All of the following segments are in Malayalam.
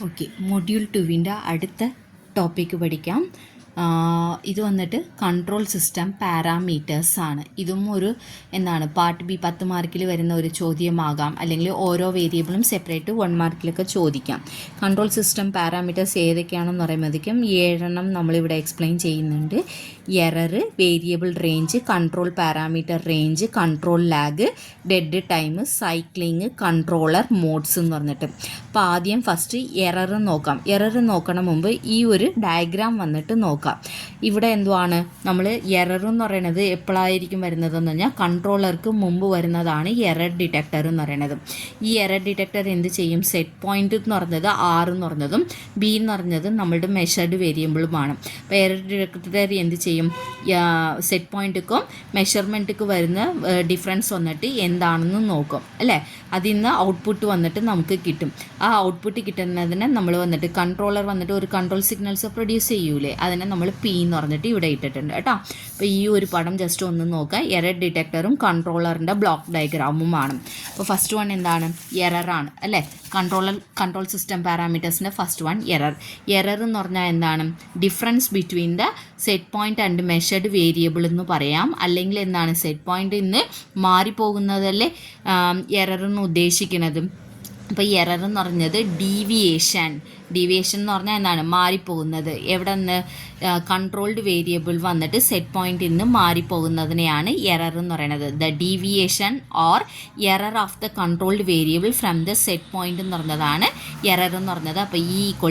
ഓക്കെ, മൊഡ്യൂൾ 2 അടുത്ത ടോപ്പിക്ക് പഠിക്കാം. ഇത് വന്നിട്ട് കൺട്രോൾ സിസ്റ്റം പാരാമീറ്റേഴ്സ് ആണ്. ഇതും ഒരു പാർട്ട് ബി 10 മാർക്കിൽ വരുന്ന ഒരു ചോദ്യമാകാം, അല്ലെങ്കിൽ ഓരോ വേരിയബിളും സെപ്പറേറ്റ് 1 മാർക്കിലൊക്കെ ചോദിക്കാം. കൺട്രോൾ സിസ്റ്റം പാരാമീറ്റേഴ്സ് ഏതൊക്കെയാണെന്ന് പറയുമ്പോഴത്തേക്കും 7 നമ്മളിവിടെ എക്സ്പ്ലെയിൻ ചെയ്യുന്നുണ്ട്. Error, variable range, control parameter range, control lag, dead time, cycling, controller modes എന്ന് പറഞ്ഞിട്ട്. അപ്പോൾ ആദ്യം ഫസ്റ്റ് എറർ നോക്കാം. എറർ നോക്കണ മുമ്പ് ഈ ഒരു ഡയഗ്രാം വന്നിട്ട് നോക്കാം. ഇവിടെ എന്തുവാണ് നമ്മൾ എറർ എന്ന് പറയുന്നത് എപ്പോഴായിരിക്കും വരുന്നതെന്ന് പറഞ്ഞാൽ കൺട്രോളർക്ക് മുമ്പ് വരുന്നതാണ് എറർ ഡിറ്റക്ടർ എന്ന് പറയുന്നത്. ഈ എറർ ഡിറ്റക്ടർ എന്ത് ചെയ്യും? സെറ്റ് പോയിന്റ് എന്ന് പറഞ്ഞത് R എന്ന് പറഞ്ഞതും B എന്ന് പറഞ്ഞത് നമ്മളുടെ മെഷർഡ് വേരിയബിളുമാണ്. അപ്പോൾ എറർ ഡിറ്റക്ടർ എന്ത് ചെയ്യും? സെറ്റ് പോയിന്റിക്കും മെഷർമെൻറ്റിക്കും വരുന്ന ഡിഫറൻസ് വന്നിട്ട് എന്താണെന്ന് നോക്കും അല്ലേ. അതിൽ നിന്ന് ഔട്ട്പുട്ട് വന്നിട്ട് നമുക്ക് കിട്ടും. ആ ഔട്ട്പുട്ട് കിട്ടുന്നതിന് നമ്മൾ വന്നിട്ട് കൺട്രോളർ വന്നിട്ട് ഒരു കൺട്രോൾ സിഗ്നൽസ് പ്രൊഡ്യൂസ് ചെയ്യൂലേ, അതിനെ നമ്മൾ P എന്ന് പറഞ്ഞിട്ട് ഇവിടെ ഇട്ടിട്ടുണ്ട് കേട്ടോ. അപ്പോൾ ഈ ഒരു പടം ജസ്റ്റ് ഒന്ന് നോക്കുക. എറർ ഡിറ്റക്ടറും കൺട്രോളറിൻ്റെ ബ്ലോക്ക് ഡയഗ്രാമുമാണ്. അപ്പോൾ ഫസ്റ്റ് വൺ എന്താണ്? എററാണ് അല്ലേ. കൺട്രോൾ സിസ്റ്റം പാരാമീറ്റേഴ്സിൻ്റെ ഫസ്റ്റ് വൺ എറർ. എറർ എന്ന് പറഞ്ഞാൽ എന്താണ്? Difference between the set point and measured variable എന്ന് പറയാം. അല്ലെങ്കിൽ എന്താണ്? സെറ്റ് പോയിന്റ് ഇന്ന് മാറിപ്പോകുന്നതല്ലേ എറർ എന്ന് ഉദ്ദേശിക്കുന്നത്. അപ്പോൾ ഈ എറർ എന്ന് പറഞ്ഞത് ഡീവിയേഷൻ എന്ന് പറഞ്ഞാൽ എന്താണ്? മാറിപ്പോകുന്നത്. എവിടെ നിന്ന്? കൺട്രോൾഡ് വേരിയബിൾ വന്നിട്ട് സെറ്റ് പോയിന്റിൽ നിന്ന് മാറിപ്പോകുന്നതിനെയാണ് എറർ എന്ന് പറയുന്നത്. The deviation or error of the controlled variable from the set point എന്ന് പറഞ്ഞതാണ് എറർ എന്ന് പറഞ്ഞത്. അപ്പോൾ E =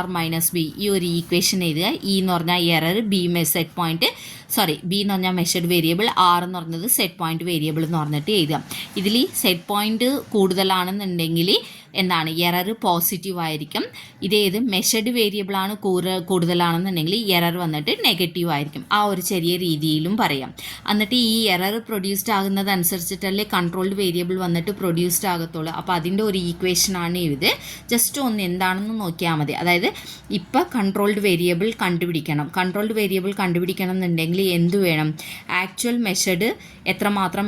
R - B ഈ ഒരു ഈക്വേഷൻ എഴുതുക. E എന്ന് പറഞ്ഞാൽ error, B set point, B എന്ന് പറഞ്ഞാൽ മെഷർഡ് വേരിയബിൾ, R എന്ന് പറഞ്ഞത് സെറ്റ് പോയിന്റ് വേരിയബിൾ എന്ന് പറഞ്ഞിട്ട് എഴുതാം. ഇതിൽ സെറ്റ് പോയിന്റ് കൂടുതലാണെന്നുണ്ടെങ്കിൽ എന്താണ്? എറർ പോസിറ്റീവ് ആയിരിക്കും. ഇതേത് മെഷർഡ് വേരിയബിളാണ് കൂടുതലാണെന്നുണ്ടെങ്കിൽ എറർ വന്നിട്ട് നെഗറ്റീവ് ആയിരിക്കും. ആ ഒരു ചെറിയ രീതിയിലും പറയാം. എന്നിട്ട് ഈ എറർ പ്രൊഡ്യൂസ്ഡ് ആകുന്നത് അനുസരിച്ചിട്ടല്ലേ കൺട്രോൾഡ് വേരിയബിൾ വന്നിട്ട് പ്രൊഡ്യൂസ്ഡ് ആകത്തുള്ളൂ. അപ്പോൾ അതിൻ്റെ ഒരു ഈക്വേഷനാണ് ഇത്. ജസ്റ്റ് ഒന്ന് എന്താണെന്ന് നോക്കിയാൽ മതി. അതായത് ഇപ്പോൾ കൺട്രോൾഡ് വേരിയബിൾ കണ്ടുപിടിക്കണം. കൺട്രോൾഡ് വേരിയബിൾ കണ്ടുപിടിക്കണം എന്നുണ്ടെങ്കിൽ എന്ത് വേണം? ആക്ച്വൽ മെഷർഡ് എത്രമാത്രം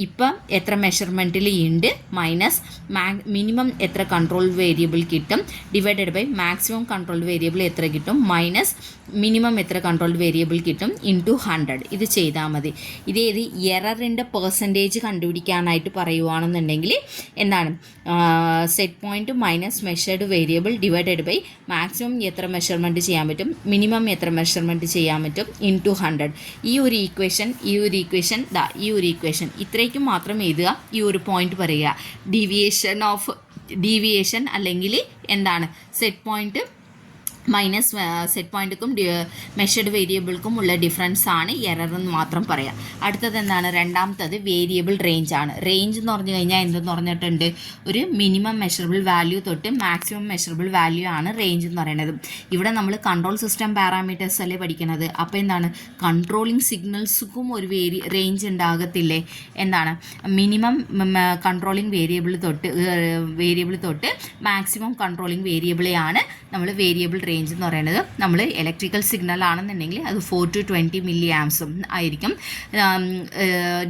ഇപ്പം എത്ര മെഷർമെൻറ്റിൽ ഉണ്ട് മൈനസ് മിനിമം എത്ര കൺട്രോൾ വേരിയബിൾ കിട്ടും divided by maximum control variable എത്ര കിട്ടും മൈനസ് മിനിമം എത്ര കൺട്രോൾ വേരിയബിൾ കിട്ടും ഇൻറ്റു 100. ഇത് ചെയ്താൽ മതി. ഇതേത് എററിൻ്റെ പെർസെൻറ്റേജ് കണ്ടുപിടിക്കാനായിട്ട് പറയുവാണെന്നുണ്ടെങ്കിൽ എന്താണ്? Set point minus measured variable divided by maximum എത്ര മെഷർമെൻറ്റ് ചെയ്യാൻ പറ്റും, മിനിമം എത്ര മെഷർമെൻറ്റ് ചെയ്യാൻ പറ്റും ഇൻറ്റു 100. ഈ ഒരു ഈക്വേഷൻ ഇത്രയ്ക്കും മാത്രം എഴുതുക. ഈ ഒരു പോയിന്റ് പറയുക. ഡീവിയേഷൻ അല്ലെങ്കിൽ എന്താണ്? സെറ്റ് പോയിന്റ് മൈനസ് സെറ്റ് പോയിന്റിനും മെഷർഡ് വേരിയബിൾക്കും ഉള്ള ഡിഫറൻസ് ആണ് എറർ എന്ന് മാത്രം പറയാം. അടുത്തത് എന്താണ്? രണ്ടാമത്തത് വേരിയബിൾ റേഞ്ച് ആണ്. റേഞ്ച് എന്ന് പറഞ്ഞു കഴിഞ്ഞാൽ എന്തെന്ന് പറഞ്ഞിട്ടുണ്ട്? ഒരു മിനിമം മെഷറബിൾ വാല്യൂ തൊട്ട് മാക്സിമം മെഷറബിൾ വാല്യൂ ആണ് റേഞ്ച് എന്ന് പറയുന്നത്. ഇവിടെ നമ്മൾ കൺട്രോൾ സിസ്റ്റം പാരാമീറ്റേഴ്സ് അല്ലേ പഠിക്കുന്നത്. അപ്പോൾ എന്താണ്? കൺട്രോളിങ് സിഗ്നൽസുക്കും ഒരു റേഞ്ച് ഉണ്ടാകത്തില്ലേ? എന്താണ്? മിനിമം കൺട്രോളിങ് വേരിയബിൾ തൊട്ട് മാക്സിമം കൺട്രോളിങ് വേരിയബിളെയാണ് നമ്മൾ വേരിയബിൾ റേഞ്ച് എന്ന് പറയുന്നത്. നമ്മൾ ഇലക്ട്രിക്കൽ സിഗ്നൽ ആണെന്നുണ്ടെങ്കിൽ അത് 4 to 20 mA ആയിരിക്കും.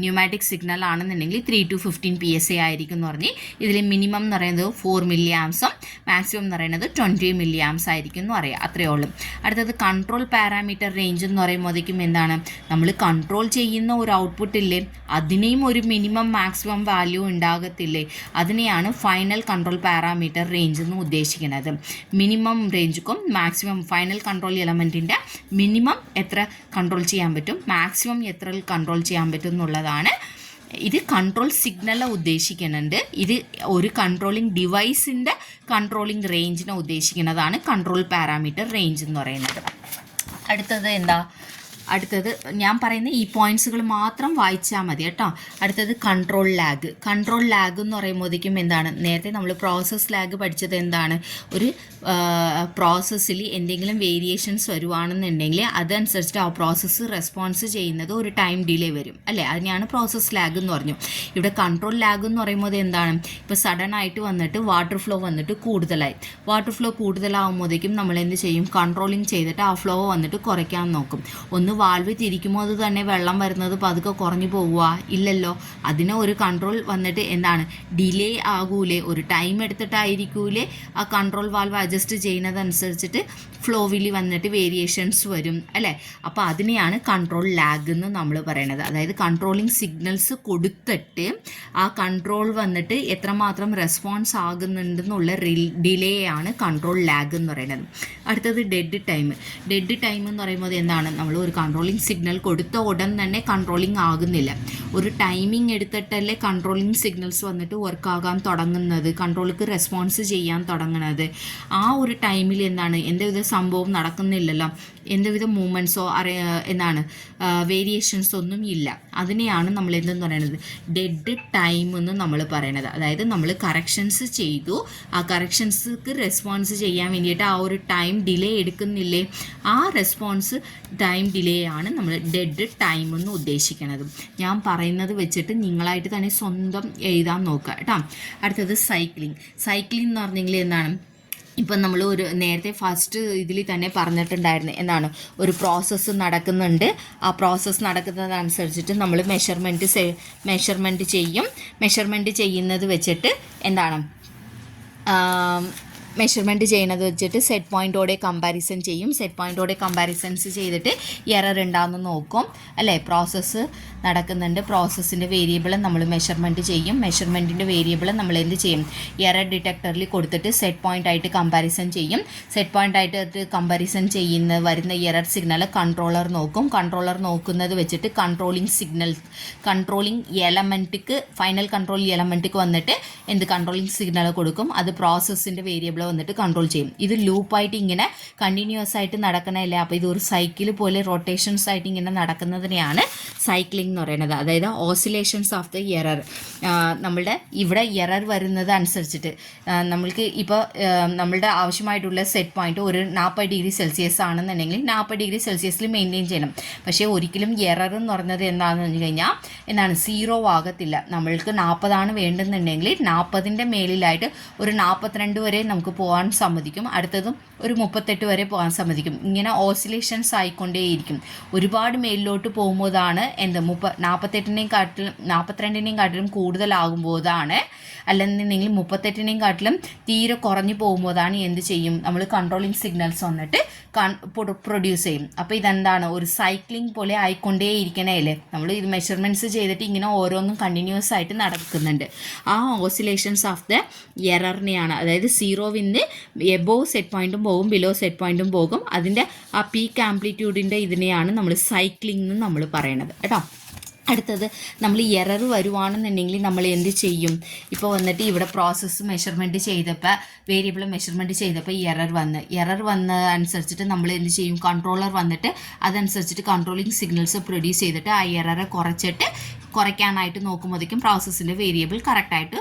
ന്യൂമാറ്റിക് സിഗ്നൽ ആണെന്നുണ്ടെങ്കിൽ 3 to 15 PSA ആയിരിക്കും എന്ന് പറഞ്ഞ് ഇതിൽ മിനിമം എന്ന് പറയുന്നത് 4 mA, മാക്സിമം എന്ന് പറയുന്നത് 20 mA ആയിരിക്കും എന്ന് പറയാം. അത്രയേ ഉള്ളൂ. അടുത്തത് കൺട്രോൾ പാരാമീറ്റർ റേഞ്ച് എന്ന് പറയുമ്പോഴേക്കും എന്താണ്? നമ്മൾ കൺട്രോൾ ചെയ്യുന്ന ഒരു ഔട്ട്പുട്ട് ഇല്ലേ, അതിനെയും ഒരു മിനിമം മാക്സിമം വാല്യൂ ഉണ്ടാകത്തില്ലേ, അതിനെയാണ് ഫൈനൽ കൺട്രോൾ പാരാമീറ്റർ റേഞ്ച് എന്ന് ഉദ്ദേശിക്കുന്നത്. മിനിമം റേഞ്ചുക്കും മാക്സിമം ഫൈനൽ കൺട്രോൾ എലമെൻറ്റിൻ്റെ മിനിമം എത്ര കൺട്രോൾ ചെയ്യാൻ പറ്റും, മാക്സിമം എത്ര കൺട്രോൾ ചെയ്യാൻ പറ്റും എന്നുള്ളതാണ്. ഇത് കൺട്രോൾ സിഗ്നലിനെ ഉദ്ദേശിക്കുന്നുണ്ട്. ഇത് ഒരു കൺട്രോളിങ് ഡിവൈസിൻ്റെ കൺട്രോളിങ് റേഞ്ചിനെ ഉദ്ദേശിക്കുന്നതാണ് കൺട്രോൾ പാരാമീറ്റർ റേഞ്ച് എന്ന് പറയുന്നത്. അടുത്തത് ഞാൻ പറയുന്ന ഈ പോയിൻറ്റ്സുകൾ മാത്രം വായിച്ചാൽ മതി കേട്ടോ. അടുത്തത് കൺട്രോൾ ലാഗ് എന്ന് പറയുമ്പോഴേക്കും എന്താണ്? നേരത്തെ നമ്മൾ പ്രോസസ് ലാഗ് പഠിച്ചത് എന്താണ്? ഒരു പ്രോസസ്സിൽ എന്തെങ്കിലും വേരിയേഷൻസ് വരുവാണെന്നുണ്ടെങ്കിൽ അതനുസരിച്ചിട്ട് ആ പ്രോസസ്സ് റെസ്പോൺസ് ചെയ്യുന്നത് ഒരു ടൈം ഡിലേ വരും അല്ലേ. അതിനെയാണ് പ്രോസസ് ലാഗ് എന്ന് പറഞ്ഞു. ഇവിടെ കൺട്രോൾ ലാഗ് എന്ന് പറയുമ്പോൾ എന്താണ്? ഇപ്പോൾ സഡൻ ആയിട്ട് വന്നിട്ട് വാട്ടർ ഫ്ലോ വന്നിട്ട് കൂടുതലാകുമ്പോഴേക്കും നമ്മൾ എന്ത് ചെയ്യും? കൺട്രോളിങ് ചെയ്തിട്ട് ആ ഫ്ലോ വന്നിട്ട് കുറയ്ക്കാൻ നോക്കും. ഒന്ന് വാൾവ് തിരിക്കുമ്പോൾ അത് തന്നെ വെള്ളം വരുന്നത് പതുക്കെ കുറഞ്ഞു പോവുക ഇല്ലല്ലോ. അതിന് ഒരു കൺട്രോൾ വന്നിട്ട് എന്താണ് ഡിലേ ആകൂലേ, ഒരു ടൈം എടുത്തിട്ടായിരിക്കൂലേ ആ കൺട്രോൾ വാൾവ് അഡ്ജസ്റ്റ് ചെയ്യുന്നതനുസരിച്ചിട്ട് ഫ്ലോവിൽ വന്നിട്ട് വേരിയേഷൻസ് വരും അല്ലേ. അപ്പോൾ അതിനെയാണ് കൺട്രോൾ ലാഗ് എന്ന് നമ്മൾ പറയണത്. അതായത് കൺട്രോളിങ് സിഗ്നൽസ് കൊടുത്തിട്ട് ആ കൺട്രോൾ വന്നിട്ട് എത്രമാത്രം റെസ്പോൺസ് ആകുന്നുണ്ടെന്നുള്ള ഡിലേ ആണ് കൺട്രോൾ ലാഗ് എന്ന് പറയുന്നത്. അടുത്തത് ഡെഡ് ടൈം. ഡെഡ് ടൈം എന്ന് പറയുമ്പോൾ എന്താണ്, നമ്മൾ ഒരു കൺട്രോളിങ് സിഗ്നൽ കൊടുത്ത ഉടൻ തന്നെ കൺട്രോളിങ് ആകുന്നില്ല, ഒരു ടൈമിംഗ് എടുത്തിട്ടല്ലേ കൺട്രോളിങ് സിഗ്നൽസ് വന്നിട്ട് വർക്കാകാൻ തുടങ്ങുന്നത്, കൺട്രോൾക്ക് റെസ്പോൺസ് ചെയ്യാൻ തുടങ്ങുന്നത്. ആ ഒരു ടൈമിൽ എന്താണ് എന്തെങ്കിലും സംഭവം നടക്കുന്നില്ലല്ലോ, എന്തുവിധ മൂവ്മെൻറ്റ്സോ എന്താണ് വേരിയേഷൻസ് ഒന്നും ഇല്ല. അതിനെയാണ് നമ്മൾ എന്തെന്ന് പറയുന്നത് ഡെഡ് ടൈം എന്ന് നമ്മൾ പറയണത്. അതായത് നമ്മൾ കറക്ഷൻസ് ചെയ്തു, ആ കറക്ഷൻസ്ക്ക് റെസ്പോൺസ് ചെയ്യാൻ വേണ്ടിയിട്ട് ആ ഒരു ടൈം ഡിലേ എടുക്കുന്നില്ലേ, ആ റെസ്പോൺസ് ടൈം ഡിലേ ആണ് നമ്മൾ ഡെഡ് ടൈം എന്ന് ഉദ്ദേശിക്കുന്നത്. ഞാൻ പറയുന്നത് വെച്ചിട്ട് നിങ്ങളായിട്ട് തന്നെ സ്വന്തം എഴുതാൻ നോക്കുക കേട്ടോ. അടുത്തത് സൈക്ലിംഗ്. സൈക്ലിംഗ് എന്ന് പറഞ്ഞെങ്കിൽ എന്താണ്, ഇപ്പം നമ്മൾ ഒരു നേരത്തെ ഫസ്റ്റ് ഇതിൽ തന്നെ പറഞ്ഞിട്ടുണ്ടായിരുന്നു എന്താണ്, ഒരു പ്രോസസ്സ് നടക്കുന്നുണ്ട്, ആ പ്രോസസ്സ് നടക്കുന്നതനുസരിച്ചിട്ട് നമ്മൾ മെഷർമെൻറ്റ് ചെയ്യും. മെഷർമെൻറ്റ് ചെയ്യുന്നത് വെച്ചിട്ട് എന്താണ് മെഷർമെൻറ്റ് ചെയ്യുന്നത് വെച്ചിട്ട് സെറ്റ് പോയിൻറ്റോടെ കമ്പാരിസൺ ചെയ്യും. സെറ്റ് പോയിൻറ്റോടെ കമ്പാരിസൺസ് ചെയ്തിട്ട് എറർ ഉണ്ടാകുന്ന നോക്കും അല്ലേ. പ്രോസസ്സ് നടക്കുന്നുണ്ട്, പ്രോസസ്സിൻ്റെ വേരിയബിൾ നമ്മൾ മെഷർമെൻറ്റ് ചെയ്യും. മെഷർമെൻറ്റിൻ്റെ വേരിയബിൾ നമ്മൾ എന്ത് ചെയ്യും, എറർ ഡിറ്റക്ടറിൽ കൊടുത്തിട്ട് സെറ്റ് പോയിൻ്റ് ആയിട്ട് കമ്പാരിസൺ ചെയ്യും. സെറ്റ് പോയിൻ്റ് ആയിട്ട് കമ്പാരിസൺ വരുന്ന എറർ സിഗ്നൽ കൺട്രോളർ നോക്കും. കൺട്രോളർ നോക്കുന്നത് വെച്ചിട്ട് കൺട്രോളിങ് എലമെൻറ്റിക്ക് ഫൈനൽ കൺട്രോൾ എലമെൻറ്റിക്ക് വന്നിട്ട് കൺട്രോളിങ് സിഗ്നൽ കൊടുക്കും. അത് പ്രോസസ്സിൻ്റെ വേരിയബിൾ വന്നിട്ട് കൺട്രോൾ ചെയ്യും. ഇത് ലൂപ്പായിട്ട് ഇങ്ങനെ കണ്ടിന്യൂസ് ആയിട്ട് നടക്കണമല്ലേ. അപ്പോൾ ഇതൊരു സൈക്കിൾ പോലെ റൊട്ടേഷൻസ് ആയിട്ട് ഇങ്ങനെ നടക്കുന്നതിനെയാണ് സൈക്ലിംഗ് എന്ന് പറയുന്നത്. അതായത് ഓസിലേഷൻസ് ഓഫ് ദ എറർ. നമ്മളുടെ ഇവിടെ എറർ വരുന്നത് അനുസരിച്ചിട്ട് നമ്മൾക്ക് ഇപ്പോൾ നമ്മളുടെ ആവശ്യമായിട്ടുള്ള സെറ്റ് പോയിന്റ് ഒരു 40 ഡിഗ്രി സെൽഷ്യസ് ആണെന്നുണ്ടെങ്കിൽ 40 ഡിഗ്രി സെൽഷ്യസിൽ മെയിൻറ്റെയിൻ ചെയ്യണം. പക്ഷേ ഒരിക്കലും എറർ എന്ന് പറഞ്ഞത് എന്താണെന്ന് പറഞ്ഞു കഴിഞ്ഞാൽ സീറോ ആകത്തില്ല. നമ്മൾക്ക് 40 വേണ്ടുന്നുണ്ടെങ്കിൽ 40ൻ്റെ മേലിലായിട്ട് ഒരു 42 വരെ നമുക്ക് പോകാൻ സമ്മതിക്കും, അടുത്തതും ഒരു 38 വരെ പോകാൻ സമ്മതിക്കും. ഇങ്ങനെ ഓസിലേഷൻസ് ആയിക്കൊണ്ടേയിരിക്കും. ഒരുപാട് മേലിലോട്ട് പോകുമ്പോഴാണ് 42നെയും കാട്ടിലും കൂടുതലാകുമ്പോഴാണ്, അല്ലെന്നുണ്ടെങ്കിൽ 38നെയും കാട്ടിലും തീരെ കുറഞ്ഞു പോകുമ്പോഴാണ് എന്ത് ചെയ്യും, നമ്മൾ കൺട്രോളിങ് സിഗ്നൽസ് വന്നിട്ട് പ്രൊഡ്യൂസ് ചെയ്യും. അപ്പോൾ ഇതെന്താണ്, ഒരു സൈക്ലിംഗ് പോലെ ആയിക്കൊണ്ടേ ഇരിക്കണേല്ലേ. നമ്മൾ ഇത് മെഷർമെൻറ്റ്സ് ചെയ്തിട്ട് ഇങ്ങനെ ഓരോന്നും കണ്ടിന്യൂസ് ആയിട്ട് നടക്കുന്നുണ്ട്. ആ ഓസിലേഷൻസ് ഓഫ് ദ എററിനെയാണ്, അതായത് സീറോവിന്ന് എബോവ് സെറ്റ് പോയിൻറ്റും പോകും, ബിലോ സെറ്റ് പോയിൻറ്റും പോകും. അതിൻ്റെ ആ പീക്ക് ആംപ്ലിറ്റ്യൂഡിൻ്റെ ഇതിനെയാണ് നമ്മൾ സൈക്ലിംഗ് എന്ന് നമ്മൾ പറയണത് കേട്ടോ. അടുത്തത് നമ്മൾ എറർ വരുവാണെന്നുണ്ടെങ്കിൽ നമ്മൾ എന്ത് ചെയ്യും, ഇപ്പോൾ വന്നിട്ട് ഇവിടെ പ്രോസസ്സ് മെഷർമെൻറ്റ് ചെയ്തപ്പോൾ വേരിയബിൾ മെഷർമെൻറ്റ് ചെയ്തപ്പോൾ എറർ വന്ന അനുസരിച്ചിട്ട് നമ്മൾ എന്ത് ചെയ്യും, കൺട്രോളർ വന്നിട്ട് അതനുസരിച്ചിട്ട് കൺട്രോളിങ് സിഗ്നൽസ് പ്രൊഡ്യൂസ് ചെയ്തിട്ട് ആ എററെ കുറയ്ക്കാനായിട്ട് നോക്കുമ്പോഴേക്കും പ്രോസസ്സിൻ്റെ വേരിയബിൾ കറക്റ്റായിട്ട്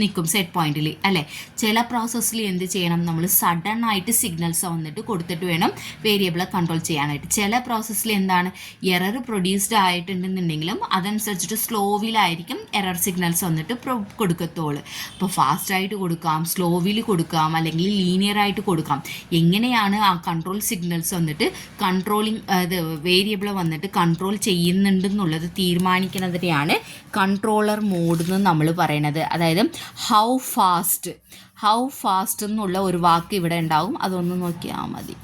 നിൽക്കും സെറ്റ് പോയിന്റിൽ അല്ലേ. ചില പ്രോസസ്സിൽ എന്ത് ചെയ്യണം, നമ്മൾ സഡൻ ആയിട്ട് സിഗ്നൽസ് വന്നിട്ട് കൊടുത്തിട്ട് വേണം വേരിയബിളെ കൺട്രോൾ ചെയ്യാനായിട്ട്. ചില പ്രോസസ്സിൽ എന്താണ്, എറർ പ്രൊഡ്യൂസ്ഡ് ആയിട്ടുണ്ടെന്നുണ്ടെങ്കിലും അതനുസരിച്ചിട്ട് സ്ലോവിലായിരിക്കും എറർ സിഗ്നൽസ് വന്നിട്ട് കൊടുക്കത്തുള്ളൂ. അപ്പോൾ ഫാസ്റ്റായിട്ട് കൊടുക്കാം, സ്ലോവിൽ കൊടുക്കാം, അല്ലെങ്കിൽ ലീനിയർ ആയിട്ട് കൊടുക്കാം. എങ്ങനെയാണ് ആ കൺട്രോൾ സിഗ്നൽസ് വന്നിട്ട് വേരിയബിളെ വന്നിട്ട് കൺട്രോൾ ചെയ്യുന്നുണ്ടെന്നുള്ളത് തീരുമാനിക്കുന്നതിനെയാണ് കൺട്രോളർ മോഡ് എന്ന് നമ്മൾ പറയുന്നത്. അതായത് ഹൗ ഫാസ്റ്റ് എന്നുള്ള ഒരു വാക്ക് ഇവിടെ ഉണ്ടാവും, അതൊന്ന് നോക്കിയാൽ മതി.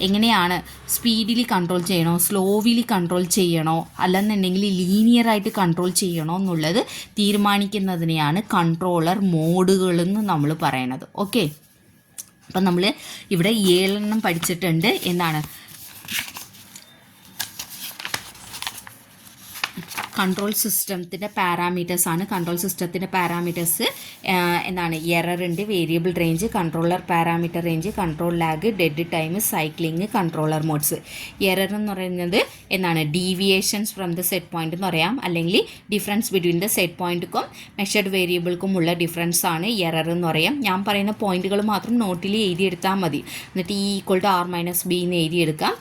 എങ്ങനെയാണ് സ്പീഡിൽ കൺട്രോൾ ചെയ്യണോ, സ്ലോവിൽ കൺട്രോൾ ചെയ്യണോ, അല്ലെന്നുണ്ടെങ്കിൽ ലീനിയറായിട്ട് കൺട്രോൾ ചെയ്യണോ എന്നുള്ളത് തീരുമാനിക്കുന്നതിനെയാണ് കൺട്രോളർ മോഡുകളെന്ന് നമ്മൾ പറയണത്. ഓക്കെ, അപ്പം നമ്മൾ ഇവിടെ 7 പഠിച്ചിട്ടുണ്ട്. എന്താണ് കൺട്രോൾ സിസ്റ്റത്തിൻ്റെ പാരാമീറ്റേഴ്സാണ്. കൺട്രോൾ സിസ്റ്റത്തിൻ്റെ പാരാമീറ്റേഴ്സ് എന്താണ്, എററുണ്ട്, variable range, controller parameter range, control lag, dead time, cycling, controller modes. Error എന്ന് പറയുന്നത് എന്താണ്, deviations from the set point എന്ന് പറയാം, അല്ലെങ്കിൽ ഡിഫറൻസ് ബിറ്റ്വീൻ ദ സെറ്റ് പോയിന്റുക്കും മെഷർഡ് വേരിയബിൾക്കും ഉള്ള ഡിഫറൻസ് ആണ് എറർ എന്ന് പറയാം. ഞാൻ പറയുന്ന പോയിന്റുകൾ മാത്രം നോട്ടിൽ എഴുതിയെടുത്താൽ മതി. എന്നിട്ട് E=R-B എന്ന് എഴുതിയെടുക്കാം.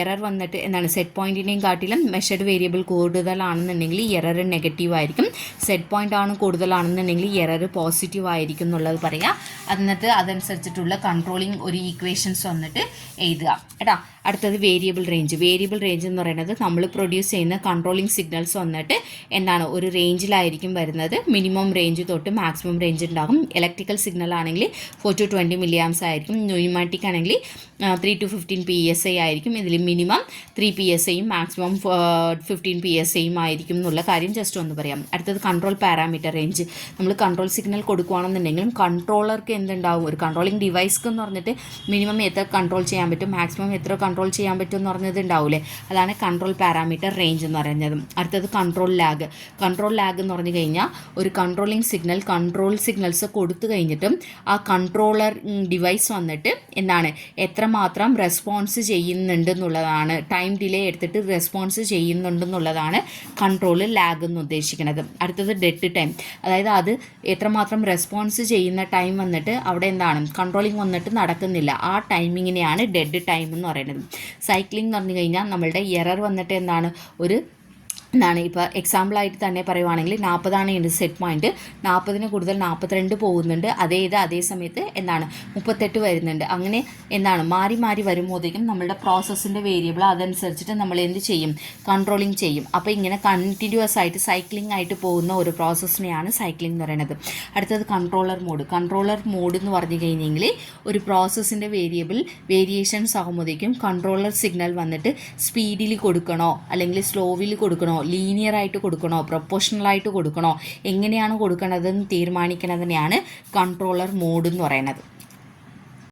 എറർ വന്നിട്ട് എന്താണ്, സെറ്റ് പോയിന്റിനെയും കാട്ടിലും മെഷർഡ് വേരിയബിൾ കൂടുതലാണെന്നുണ്ടെങ്കിൽ എറർ നെഗറ്റീവ് ആയിരിക്കും, സെറ്റ് പോയിന്റ് ആണ് കൂടുതലാണെന്നുണ്ടെങ്കിൽ എറർ പോസിറ്റീവ് ആയിരിക്കും എന്നുള്ളത് പറയാം. എന്നിട്ട് അതനുസരിച്ചിട്ടുള്ള കൺട്രോളിങ് ഒരു ഈക്വേഷൻസ് വന്നിട്ട് എഴുതുക കേട്ടോ. അടുത്തത് വേരിയബിൾ റേഞ്ച്. വേരിയബിൾ റേഞ്ച് എന്ന് പറയുന്നത് നമ്മൾ പ്രൊഡ്യൂസ് ചെയ്യുന്ന കൺട്രോളിങ് സിഗ്നൽസ് വന്നിട്ട് എന്താണ് ഒരു റേഞ്ചിലായിരിക്കും വരുന്നത്. മിനിമം റേഞ്ച് തൊട്ട് മാക്സിമം റേഞ്ച് ഉണ്ടാകും. ഇലക്ട്രിക്കൽ സിഗ്നൽ ആണെങ്കിൽ 4 to 20 milliamps ആയിരിക്കും. ന്യൂമാറ്റിക് ആണെങ്കിൽ 3 to 15 PSI ആയിരിക്കും. ഇതിൽ മിനിമം 3 PSIയും മാക്സിമം 15 PSIയും ആയിരിക്കും എന്നുള്ള കാര്യം ജസ്റ്റ് ഒന്ന് പറയാം. അടുത്തത് കൺട്രോൾ പാരാമീറ്റർ റേഞ്ച്. നമ്മൾ കൺട്രോൾ സിഗ്നൽ കൊടുക്കുകയാണെന്നുണ്ടെങ്കിലും കൺട്രോളർക്ക് എന്തുണ്ടാവും, ഒരു കൺട്രോളിങ് ഡിവൈസ്ക്ക് എന്ന് പറഞ്ഞിട്ട് മിനിമം എത്ര കൺട്രോൾ ചെയ്യാൻ പറ്റും, മാക്സിമം എത്ര കൺട്രോൾ ചെയ്യാൻ പറ്റും എന്ന് പറഞ്ഞത് ഉണ്ടാവില്ലേ, അതാണ് കൺട്രോൾ പാരാമീറ്റർ റേഞ്ച് എന്ന് പറയുന്നത്. അടുത്തത് കൺട്രോൾ ലാഗ്. കൺട്രോൾ ലാഗ് എന്ന് പറഞ്ഞു കഴിഞ്ഞാൽ ഒരു കൺട്രോളിങ് സിഗ്നൽ കൺട്രോൾ സിഗ്നൽസ് കൊടുത്തു കഴിഞ്ഞിട്ടും ആ കൺട്രോളർ ഡിവൈസ് വന്നിട്ട് എന്താണ് എത്രമാത്രം റെസ്പോൺസ് ചെയ്യുന്നുണ്ട് എന്നുള്ളതാണ്, ടൈം ഡിലേ എടുത്തിട്ട് റെസ്പോൺസ് ചെയ്യുന്നുണ്ടെന്നുള്ളതാണ് കൺട്രോൾ ലാഗ് എന്ന് ഉദ്ദേശിക്കുന്നത്. അടുത്തത് ഡെഡ് ടൈം, അതായത് അത് എത്രമാത്രം റെസ്പോൺസ് ചെയ്യുന്ന ടൈം വന്നിട്ട് അവിടെ എന്താണ് കൺട്രോളിങ് വന്നിട്ട് നടക്കുന്നില്ല, ആ ടൈമിങ്ങിനെയാണ് ഡെഡ് ടൈം എന്ന് പറയുന്നത്. സൈക്ലിംഗ് എന്ന് പറഞ്ഞു കഴിഞ്ഞാൽ നമ്മളുടെ എറർ വന്നിട്ട് എന്താണ് ഇപ്പോൾ എക്സാമ്പിളായിട്ട് തന്നെ പറയുവാണെങ്കിൽ 40 ഉണ്ട് സെറ്റ് പോയിൻറ്റ്, 40 കൂടുതൽ 42 പോകുന്നുണ്ട്, അതേ സമയത്ത് 38 വരുന്നുണ്ട്. അങ്ങനെ മാറി മാറി വരുമ്പോഴത്തേക്കും നമ്മളുടെ പ്രോസസ്സിൻ്റെ വേരിയബിൾ അതനുസരിച്ചിട്ട് നമ്മൾ എന്ത് ചെയ്യും, കൺട്രോളിങ് ചെയ്യും. അപ്പോൾ ഇങ്ങനെ കണ്ടിന്യൂസ് ആയിട്ട് സൈക്ലിംഗ് ആയിട്ട് പോകുന്ന ഒരു പ്രോസസ്സിനെയാണ് സൈക്ലിംഗ് എന്ന് പറയുന്നത്. അടുത്തത് കൺട്രോളർ മോഡ്. കൺട്രോളർ മോഡ് എന്ന് പറഞ്ഞു കഴിഞ്ഞെങ്കിൽ ഒരു പ്രോസസ്സിൻ്റെ വേരിയേഷൻസ് ആകുമ്പോഴത്തേക്കും കൺട്രോളർ സിഗ്നൽ വന്നിട്ട് സ്പീഡിൽ കൊടുക്കണോ അല്ലെങ്കിൽ സ്ലോവിൽ കൊടുക്കണോ, ലീനിയർ ആയിട്ട് കൊടുക്കണോ, പ്രൊപ്പോർഷണലായിട്ട് കൊടുക്കണോ, എങ്ങനെയാണ് കൊടുക്കണതെന്ന് തീരുമാനിക്കുന്നതിനെയാണ് കൺട്രോളർ മോഡ് എന്ന് പറയുന്നത്.